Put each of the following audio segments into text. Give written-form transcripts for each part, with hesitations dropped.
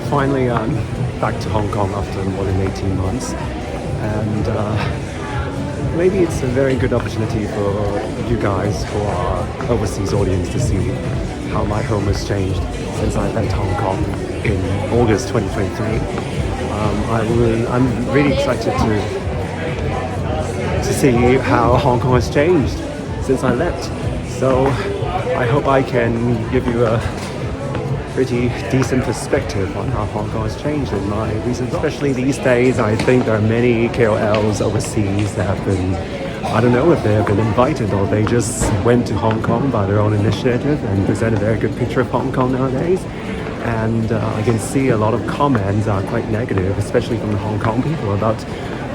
finally back to Hong Kong after more than 18 months, and maybe it's a very good opportunity for you guys, for our overseas audience, to see how my home has changed since I left Hong Kong in August 2023. I'm really excited to see how Hong Kong has changed since I left. So I hope I can give you a pretty decent perspective on how Hong Kong has changed in my recent, especially these days. I think there are many KOLs overseas that have been, I don't know if they have been invited or they just went to Hong Kong by their own initiative and present a very good picture of Hong Kong nowadays. And I can see a lot of comments are quite negative, especially from the Hong Kong people, about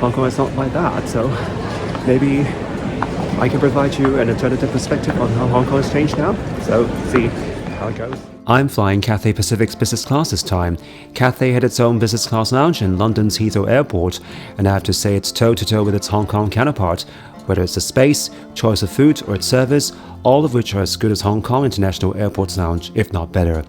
Hong Kong is not like that. So maybe I can provide you an alternative perspective on how Hong Kong has changed now. So see how it goes. I'm flying Cathay Pacific's business class this time. Cathay had its own business class lounge in London's Heathrow Airport, and I have to say it's toe-to-toe with its Hong Kong counterpart, whether it's the space, choice of food, or its service, all of which are as good as Hong Kong International Airport's lounge, if not better.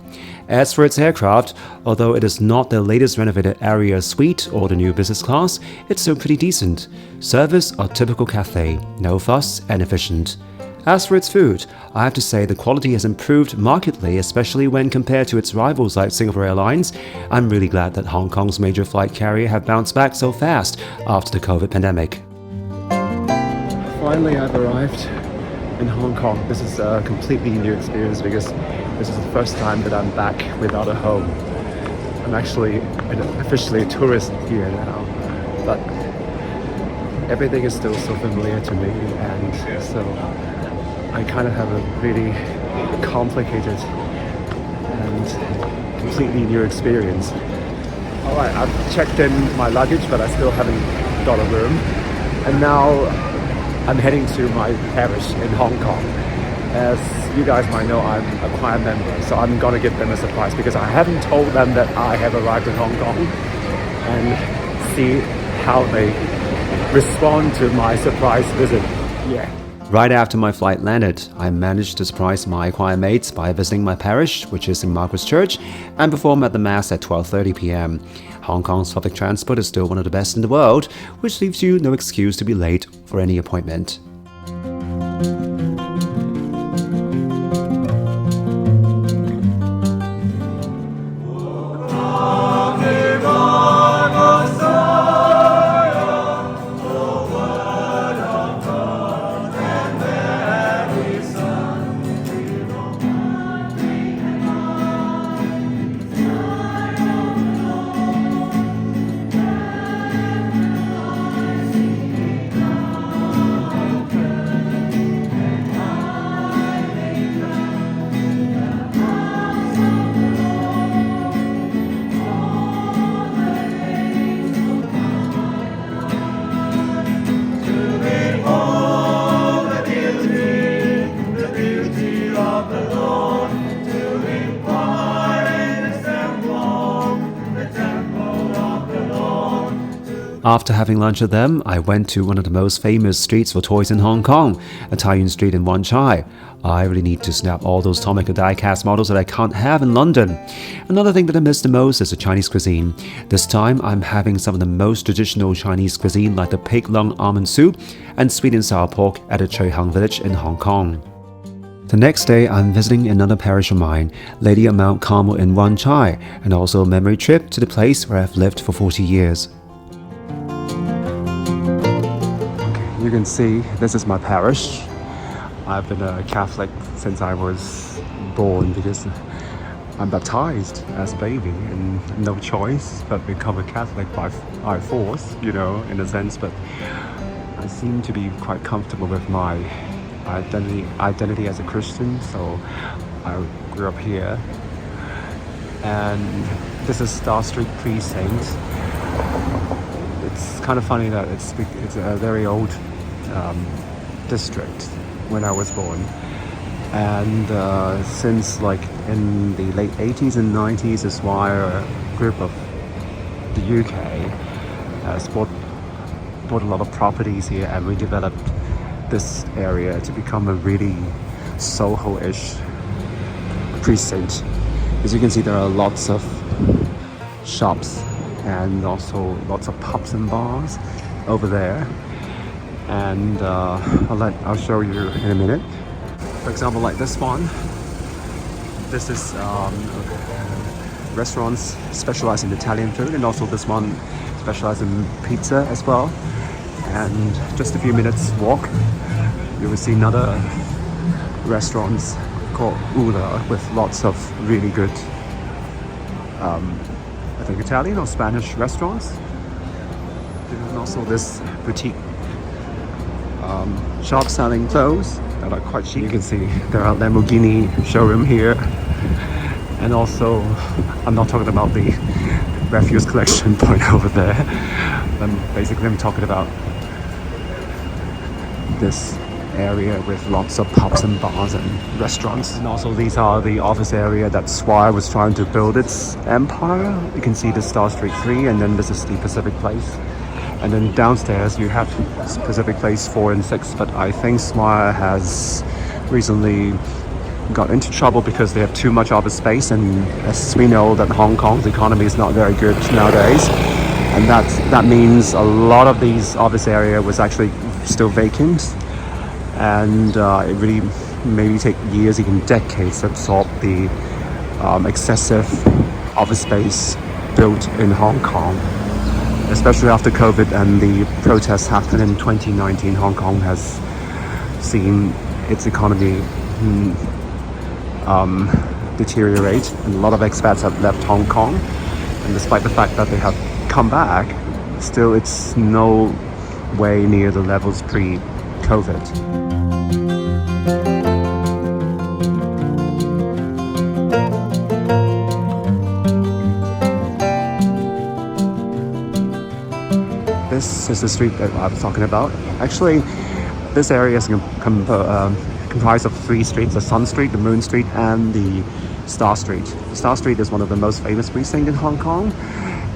As for its aircraft, although it is not the latest renovated Aria suite or the new business class, it's still pretty decent. Service are typical Cathay, no fuss and efficient. As for its food, I have to say the quality has improved markedly, especially when compared to its rivals like Singapore Airlines. I'm really glad that Hong Kong's major flight carrier have bounced back so fast after the COVID pandemic. Finally, I've arrived in Hong Kong. This is a completely new experience because this is the first time that I'm back without a home. I'm actually officially a tourist here now, but everything is still so familiar to me, and so I kind of have a really complicated and completely new experience. Alright, I've checked in my luggage, but I still haven't got a room. And now I'm heading to my parish in Hong Kong. As you guys might know, I'm a choir member, so I'm gonna give them a surprise because I haven't told them that I have arrived in Hong Kong, and see how they respond to my surprise visit. Yeah. Right after my flight landed, I managed to surprise my choir mates by visiting my parish, which is St. Margaret's Church, and perform at the Mass at 12:30 p.m. Hong Kong's public transport is still one of the best in the world, which leaves you no excuse to be late for any appointment. After having lunch with them, I went to one of the most famous streets for toys in Hong Kong, a Tai Yuen Street in Wan Chai. I really need to snap all those Tomica die-cast models that I can't have in London. Another thing that I miss the most is the Chinese cuisine. This time, I'm having some of the most traditional Chinese cuisine like the pig lung almond soup and sweet and sour pork at the Choi Hung village in Hong Kong. The next day, I'm visiting another parish of mine, Lady of Mount Carmel in Wan Chai, and also a memory trip to the place where I've lived for 40 years. You can see this is my parish. I've been a Catholic since I was born because I'm baptized as a baby and no choice but become a Catholic by force, you know, in a sense. But I seem to be quite comfortable with my identity as a Christian, so I grew up here. And this is Star Street Precinct. It's kind of funny that it's a very old district when I was born, and since like in the late 80s and 90s, a Swire group of the UK has bought a lot of properties here and redeveloped this area to become a really Soho-ish precinct. As you can see, there are lots of shops and also lots of pubs and bars over there. And I'll show you in a minute. For example, like this one. This is restaurants specialized in Italian food, and also this one specialized in pizza as well. And just a few minutes walk, you will see another restaurants called Ula with lots of really good I think Italian or Spanish restaurants. And also this boutique shop selling clothes that are quite chic. You can see there are Lamborghini showroom here, and also I'm not talking about the refuse collection point over there. Basically I'm talking about this area with lots of pubs and bars and restaurants. And also these are the office area that Swire was trying to build its empire. You can see the Star Street 3, and then this is the Pacific Place. And then downstairs you have Pacific Place 4 and 6, but I think Swire has recently got into trouble because they have too much office space, and as we know that Hong Kong's economy is not very good nowadays, and that means a lot of these office area was actually still vacant, and it really maybe take years, even decades to absorb the excessive office space built in Hong Kong. Especially after COVID and the protests happened in 2019, Hong Kong has seen its economy deteriorate, and a lot of expats have left Hong Kong, and despite the fact that they have come back, still it's no way near the levels pre-COVID. This is the street that I was talking about. Actually, this area is comprised of 3 streets: the Sun Street, the Moon Street, and the Star Street. Star Street is one of the most famous precincts in Hong Kong,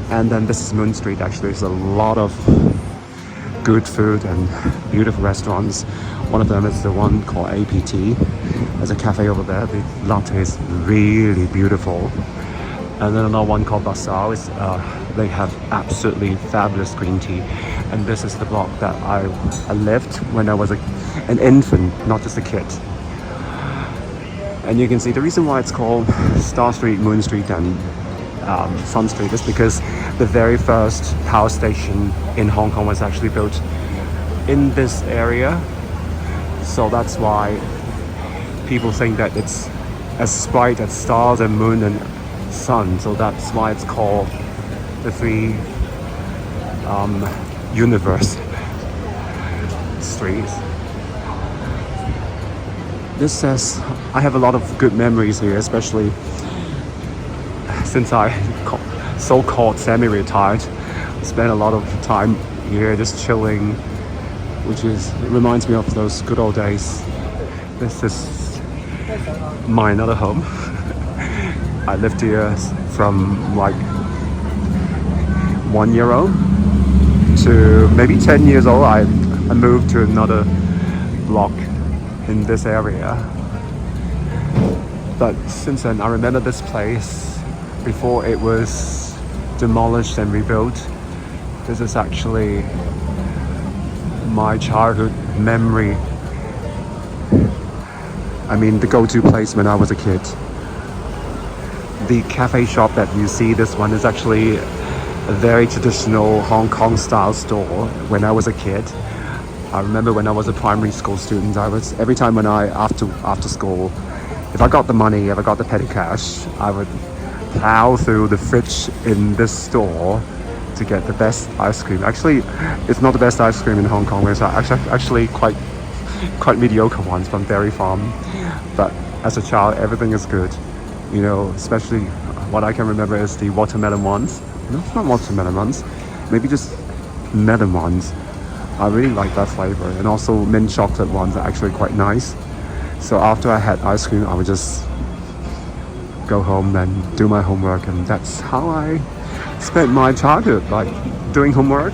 and then this is Moon Street. Actually, there's a lot of good food and beautiful restaurants. One of them is the one called APT. There's a cafe over there. The latte is really beautiful. And then another one called Bazaar is they have absolutely fabulous green tea. And this is the block that I lived when I was an infant, not just a kid. And you can see the reason why it's called Star Street, Moon Street, and Sun Street is because the very first power station in Hong Kong was actually built in this area. So that's why people think that it's as bright as stars and moon and sun. So that's why it's called the 3 universe streets. This says I have a lot of good memories here, especially since I so-called semi-retired. Spent a lot of time here just chilling, which reminds me of those good old days. This is my another home. I lived here from like 1 year old to maybe 10 years old. I moved to another block in this area. But since then, I remember this place before it was demolished and rebuilt. This is actually my childhood memory. I mean, the go-to place when I was a kid. The cafe shop that you see, this one is actually a very traditional Hong Kong style store. When I was a kid, I remember when I was a primary school student, every time when after school, if I got the money, if I got the petty cash, I would plow through the fridge in this store to get the best ice cream. Actually, it's not the best ice cream in Hong Kong. It's actually quite mediocre ones from Dairy Farm. But as a child, everything is good. You know, especially what I can remember is the watermelon ones. No, it's not watermelon ones. Maybe just melon ones. I really like that flavor. And also mint chocolate ones are actually quite nice. So after I had ice cream, I would just go home and do my homework. And that's how I spent my childhood, like doing homework,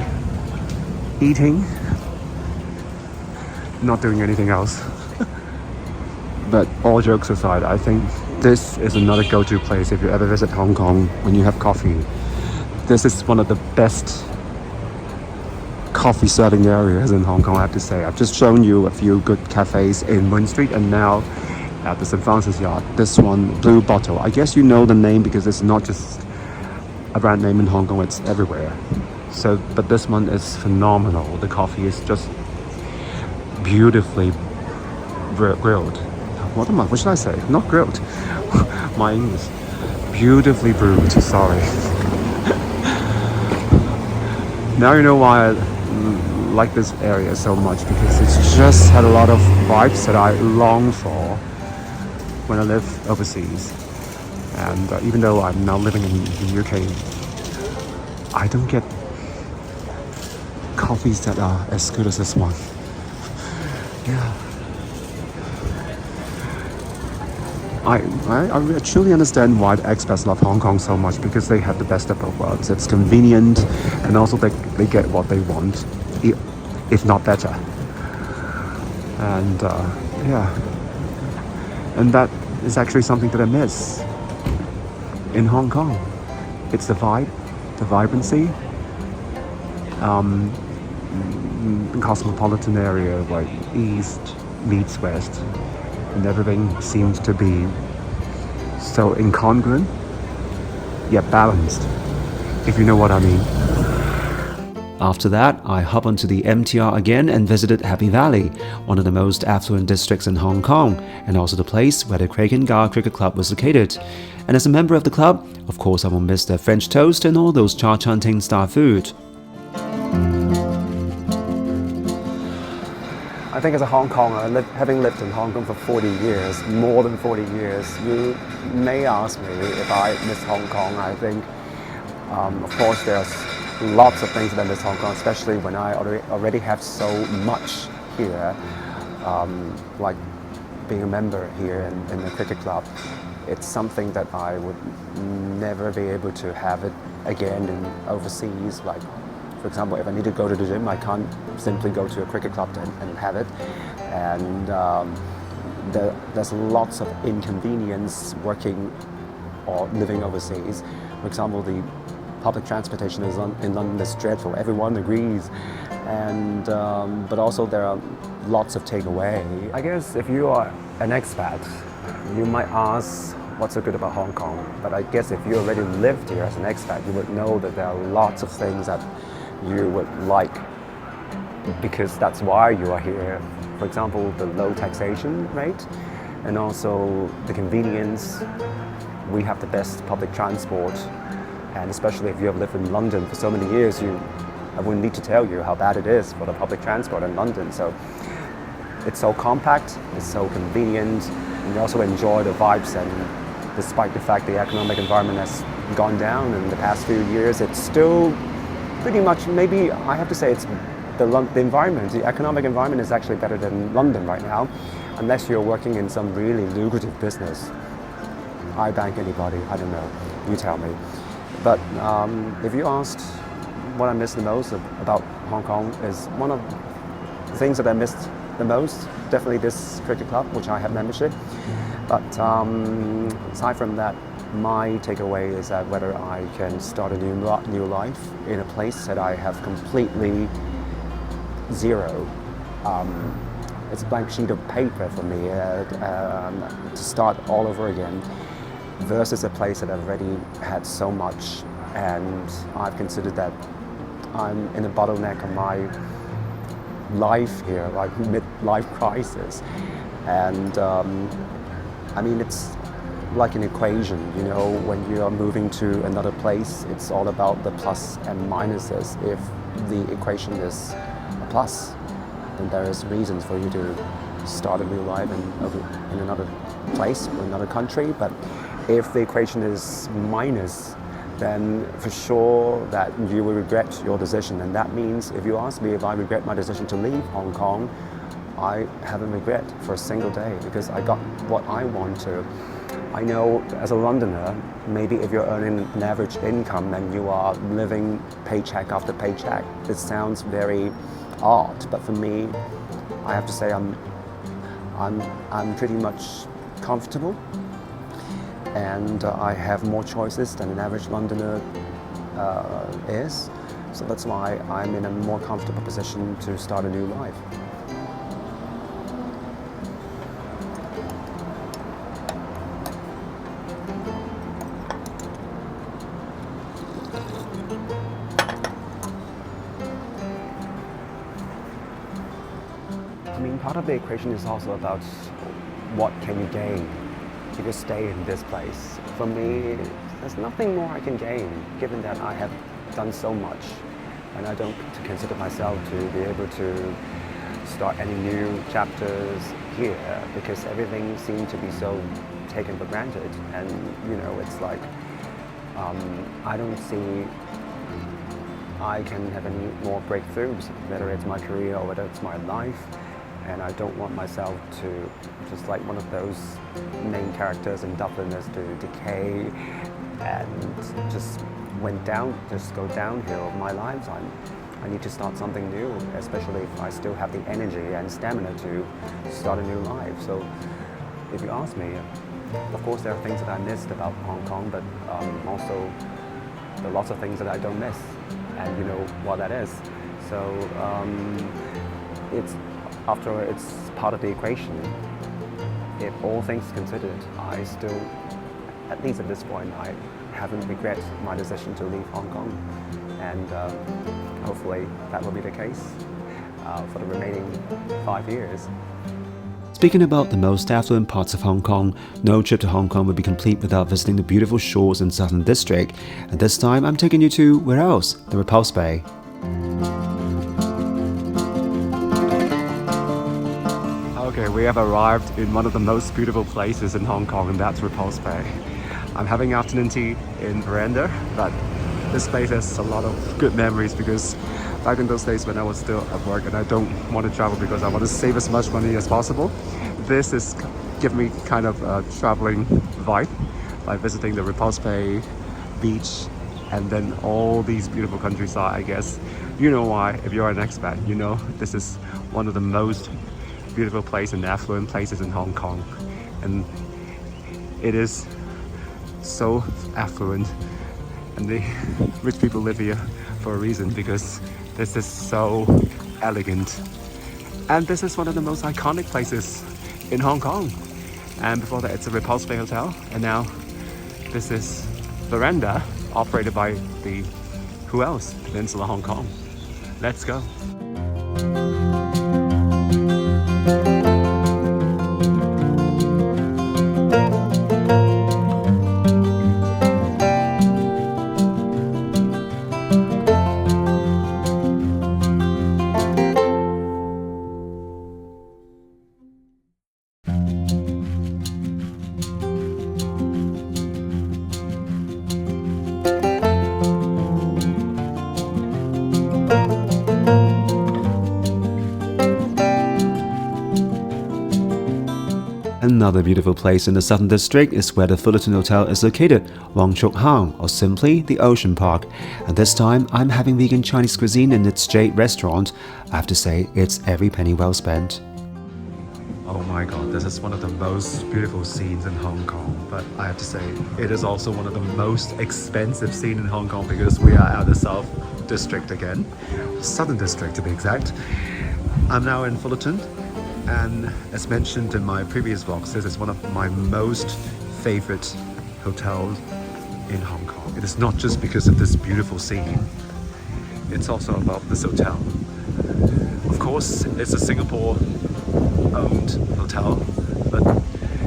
eating, not doing anything else. But all jokes aside, I think this is another go-to place if you ever visit Hong Kong when you have coffee. this is one of the best coffee serving areas in Hong Kong, I have to say. I've just shown you a few good cafes in Moon Street, and now at the St. Francis Yard, this one, Blue Bottle. I guess you know the name because it's not just a brand name in Hong Kong, it's everywhere. So, but this one is phenomenal. The coffee is just beautifully grilled. What should I say? Not grilled. My English. Beautifully brewed, sorry. Now you know why I like this area so much, because it's just had a lot of vibes that I long for when I live overseas. And even though I'm now living in the UK, I don't get coffees that are as good as this one. Yeah. I truly understand why the expats love Hong Kong so much, because they have the best of both worlds. It's convenient, and also they get what they want, if not better. And yeah, and that is actually something that I miss in Hong Kong. It's the vibe, the vibrancy, cosmopolitan area where east meets west, and everything seems to be so incongruent yet balanced, if you know what I mean. After that, I hop onto the MTR again and visited Happy Valley, one of the most affluent districts in Hong Kong, and also the place where the Kraken Gar Cricket Club was located. And as a member of the club, of course I won't miss their French toast and all those Cha Chan Ting style food. I think as a Hong Konger, having lived in Hong Kong for 40 years, more than 40 years, you may ask me if I miss Hong Kong. I think, of course, there's lots of things that I miss Hong Kong, especially when I already have so much here, like being a member here in the cricket club. It's something that I would never be able to have it again in overseas. Like, for example, if I need to go to the gym, I can't simply go to a cricket club and have it. And there's lots of inconvenience working or living overseas. For example, the public transportation in London is dreadful. Everyone agrees. And but also there are lots of takeaway. I guess if you are an expat, you might ask, what's so good about Hong Kong? But I guess if you already lived here as an expat, you would know that there are lots of things that you would like, because that's why you are here. For example, the low taxation rate, and also the convenience. We have the best public transport, and especially if you have lived in London for so many years, I wouldn't need to tell you how bad it is for the public transport in London. So it's so compact, it's so convenient, and you also enjoy the vibes. And despite the fact the economic environment has gone down in the past few years, it's still pretty much, maybe I have to say, it's the environment, the economic environment is actually better than London right now, unless you're working in some really lucrative business. I bank anybody, I don't know, you tell me. But if you asked what I miss the most about Hong Kong, is one of the things that I missed the most, definitely this cricket club, which I have membership. But aside from that, my takeaway is that whether I can start a new life in a place that I have completely zero. It's a blank sheet of paper for me to start all over again, versus a place that I've already had so much, and I've considered that I'm in a bottleneck of my life here, like mid-life crisis. And I mean, it's like an equation, you know, when you are moving to another place, it's all about the plus and minuses. If the equation is a plus, then there is reasons for you to start a new life in another place or another country. But if the equation is minus, then for sure that you will regret your decision. And that means, if you ask me if I regret my decision to leave Hong Kong, I haven't regret for a single day, because I got what I want to. I know as a Londoner, maybe if you're earning an average income and you are living paycheck after paycheck, it sounds very odd. But for me, I have to say I'm pretty much comfortable, and I have more choices than an average Londoner is. So that's why I'm in a more comfortable position to start a new life. I mean, part of the equation is also about what can you gain if you stay in this place. For me, there's nothing more I can gain, given that I have done so much, and I don't consider myself to be able to start any new chapters here, because everything seems to be so taken for granted. And you know, it's like I don't see I can have any more breakthroughs, whether it's my career or whether it's my life. And I don't want myself to, just like one of those main characters in Dubliners, to decay and just go downhill. My lifetime, I need to start something new, especially if I still have the energy and stamina to start a new life. So if you ask me, of course there are things that I missed about Hong Kong, but also there are lots of things that I don't miss, and you know what that is. So it's part of the equation. If all things considered, I still, at least at this point, I haven't regretted my decision to leave Hong Kong, and hopefully that will be the case for the remaining 5 years. Speaking about the most affluent parts of Hong Kong, no trip to Hong Kong would be complete without visiting the beautiful shores in Southern District, and this time I'm taking you to, where else? The Repulse Bay. Okay, we have arrived in one of the most beautiful places in Hong Kong, and that's Repulse Bay. I'm having afternoon tea in Veranda, but this place has a lot of good memories, because back in those days when I was still at work and I don't want to travel because I want to save as much money as possible, this is giving me kind of a traveling vibe by visiting the Repulse Bay beach and then all these beautiful countryside. I guess you know why. If you're an expat, you know this is one of the most beautiful places and affluent places in Hong Kong, and it is so affluent, and the rich people live here for a reason, because this is so elegant, and this is one of the most iconic places in Hong Kong. And before that, it's a Repulse Bay Hotel, and now this is Veranda, operated by the who else? Peninsula Hong Kong. Let's go. Another beautiful place in the Southern District is where the Fullerton Hotel is located, Wong Chuk Hang, or simply the Ocean Park. And this time, I'm having vegan Chinese cuisine in its Jade restaurant. I have to say, it's every penny well spent. Oh my god, this is one of the most beautiful scenes in Hong Kong, but I have to say, it is also one of the most expensive scenes in Hong Kong, because we are at the South District again, Southern District to be exact. I'm now in Fullerton, and as mentioned in my previous vlogs, this is one of my most favorite hotels in Hong Kong. It is not just because of this beautiful scene, it's also about this hotel. Of course, it's a Singapore-owned hotel, but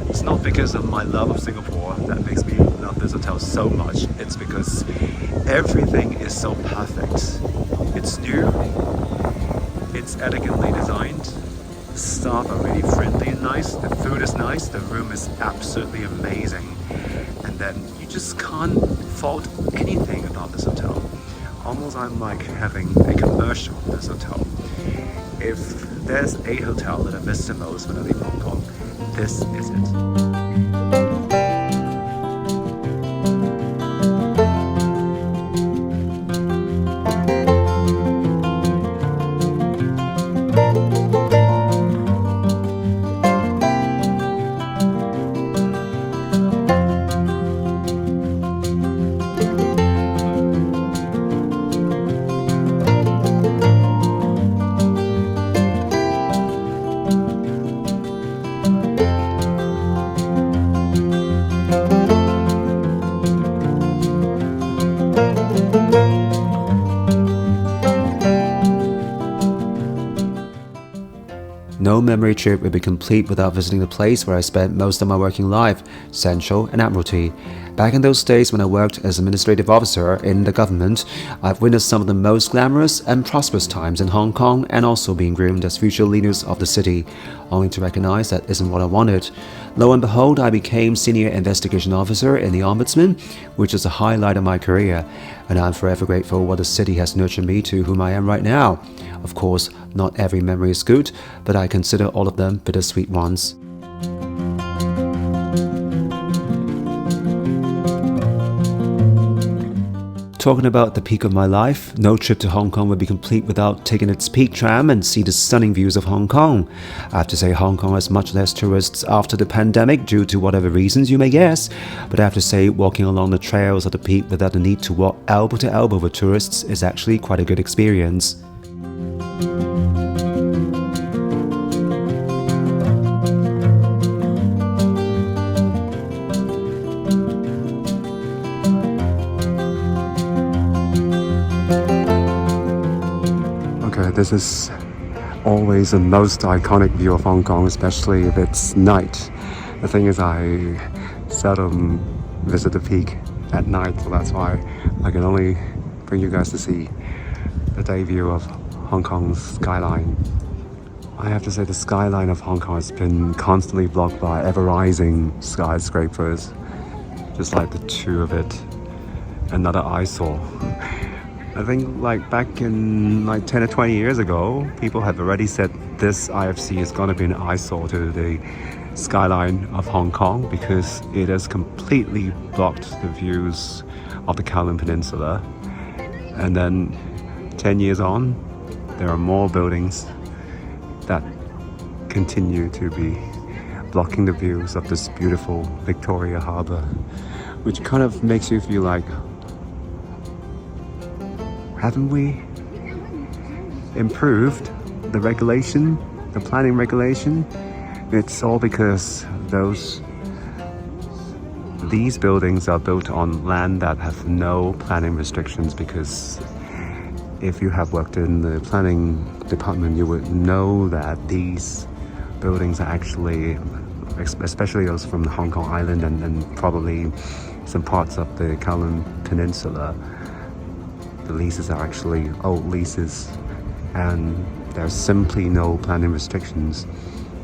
it's not because of my love of Singapore that makes me love this hotel so much. It's because everything is so perfect. It's new, it's elegantly designed, the staff are really friendly and nice, the food is nice, the room is absolutely amazing, and then you just can't fault anything about this hotel. Almost I'm like having a commercial in this hotel. If there's a hotel that I miss the most when I leave Hong Kong, this is it. no memory trip would be complete without visiting the place where I spent most of my working life, Central and Admiralty. Back in those days when I worked as administrative officer in the government, I've witnessed some of the most glamorous and prosperous times in Hong Kong and also being groomed as future leaders of the city, only to recognize that isn't what I wanted. Lo and behold, I became Senior Investigation Officer in the Ombudsman, which is a highlight of my career, and I'm forever grateful what the city has nurtured me to whom I am right now. Of course, not every memory is good, but I consider all of them bittersweet ones. Talking about the peak of my life, no trip to Hong Kong would be complete without taking its peak tram and see the stunning views of Hong Kong. I have to say Hong Kong has much less tourists after the pandemic due to whatever reasons you may guess, but I have to say walking along the trails of the peak without the need to walk elbow to elbow with tourists is actually quite a good experience. This is always the most iconic view of Hong Kong, especially if it's night. The thing is, I seldom visit the peak at night, so that's why I can only bring you guys to see the day view of Hong Kong's skyline. I have to say the skyline of Hong Kong has been constantly blocked by ever-rising skyscrapers, just like the two of it. Another eyesore. I think like back in like 10 or 20 years ago, people have already said this IFC is going to be an eyesore to the skyline of Hong Kong because it has completely blocked the views of the Kowloon Peninsula. And then 10 years on, there are more buildings that continue to be blocking the views of this beautiful Victoria Harbour, which kind of makes you feel like, haven't we improved the regulation, the planning regulation? It's all because these buildings are built on land that have no planning restrictions, because if you have worked in the planning department, you would know that these buildings are actually, especially those from the Hong Kong Island and probably some parts of the Kowloon Peninsula, the leases are actually old leases, and there's simply no planning restrictions.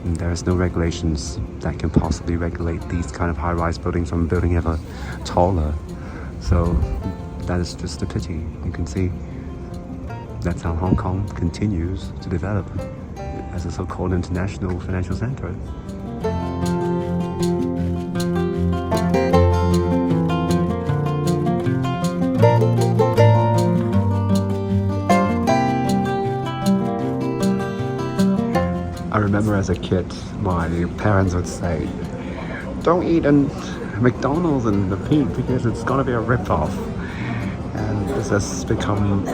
And there's no regulations that can possibly regulate these kind of high-rise buildings from building ever taller. So that is just a pity. You can see that's how Hong Kong continues to develop as a so-called international financial center. I remember as a kid, my parents would say, don't eat in McDonald's in the peak because it's gonna be a rip-off. And this has become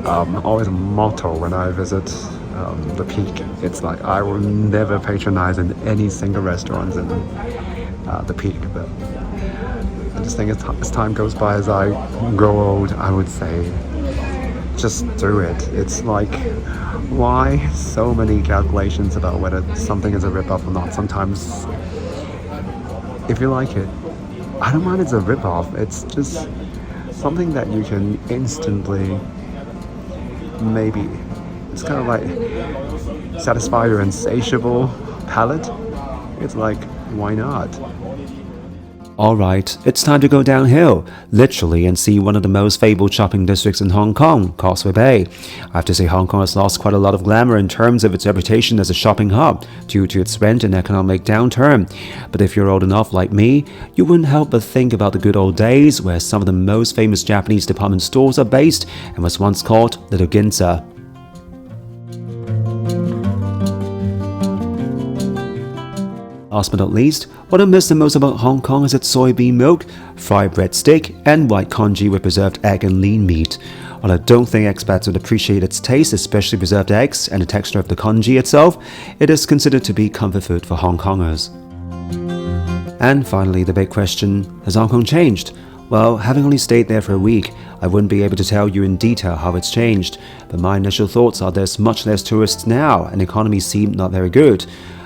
always a motto when I visit the peak. It's like I will never patronize in any single restaurants in the peak. But I just think as time goes by, as I grow old, I would say, just do it. It's like, why so many calculations about whether something is a rip-off or not? Sometimes, if you like it, I don't mind it's a rip-off. It's just something that you can instantly, maybe, it's kind of like satisfy your insatiable palate. It's like, why not? Alright, it's time to go downhill, literally, and see one of the most fabled shopping districts in Hong Kong, Causeway Bay. I have to say Hong Kong has lost quite a lot of glamour in terms of its reputation as a shopping hub due to its rent and economic downturn. But if you're old enough like me, you wouldn't help but think about the good old days where some of the most famous Japanese department stores are based and was once called Little Ginza. Last but not least, what I miss the most about Hong Kong is its soybean milk, fried breadstick, and white congee with preserved egg and lean meat. While I don't think expats would appreciate its taste, especially preserved eggs and the texture of the congee itself, it is considered to be comfort food for Hong Kongers. And finally, the big question, has Hong Kong changed? Well, having only stayed there for a week, I wouldn't be able to tell you in detail how it's changed, but my initial thoughts are there's much less tourists now and the economy seemed not very good.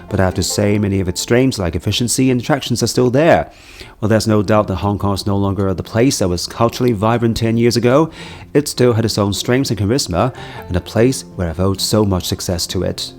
But I have to say many of its strengths like efficiency and attractions are still there. Well, there's no doubt that Hong Kong is no longer the place that was culturally vibrant 10 years ago. It still had its own strengths and charisma, and a place where I've owed so much success to it.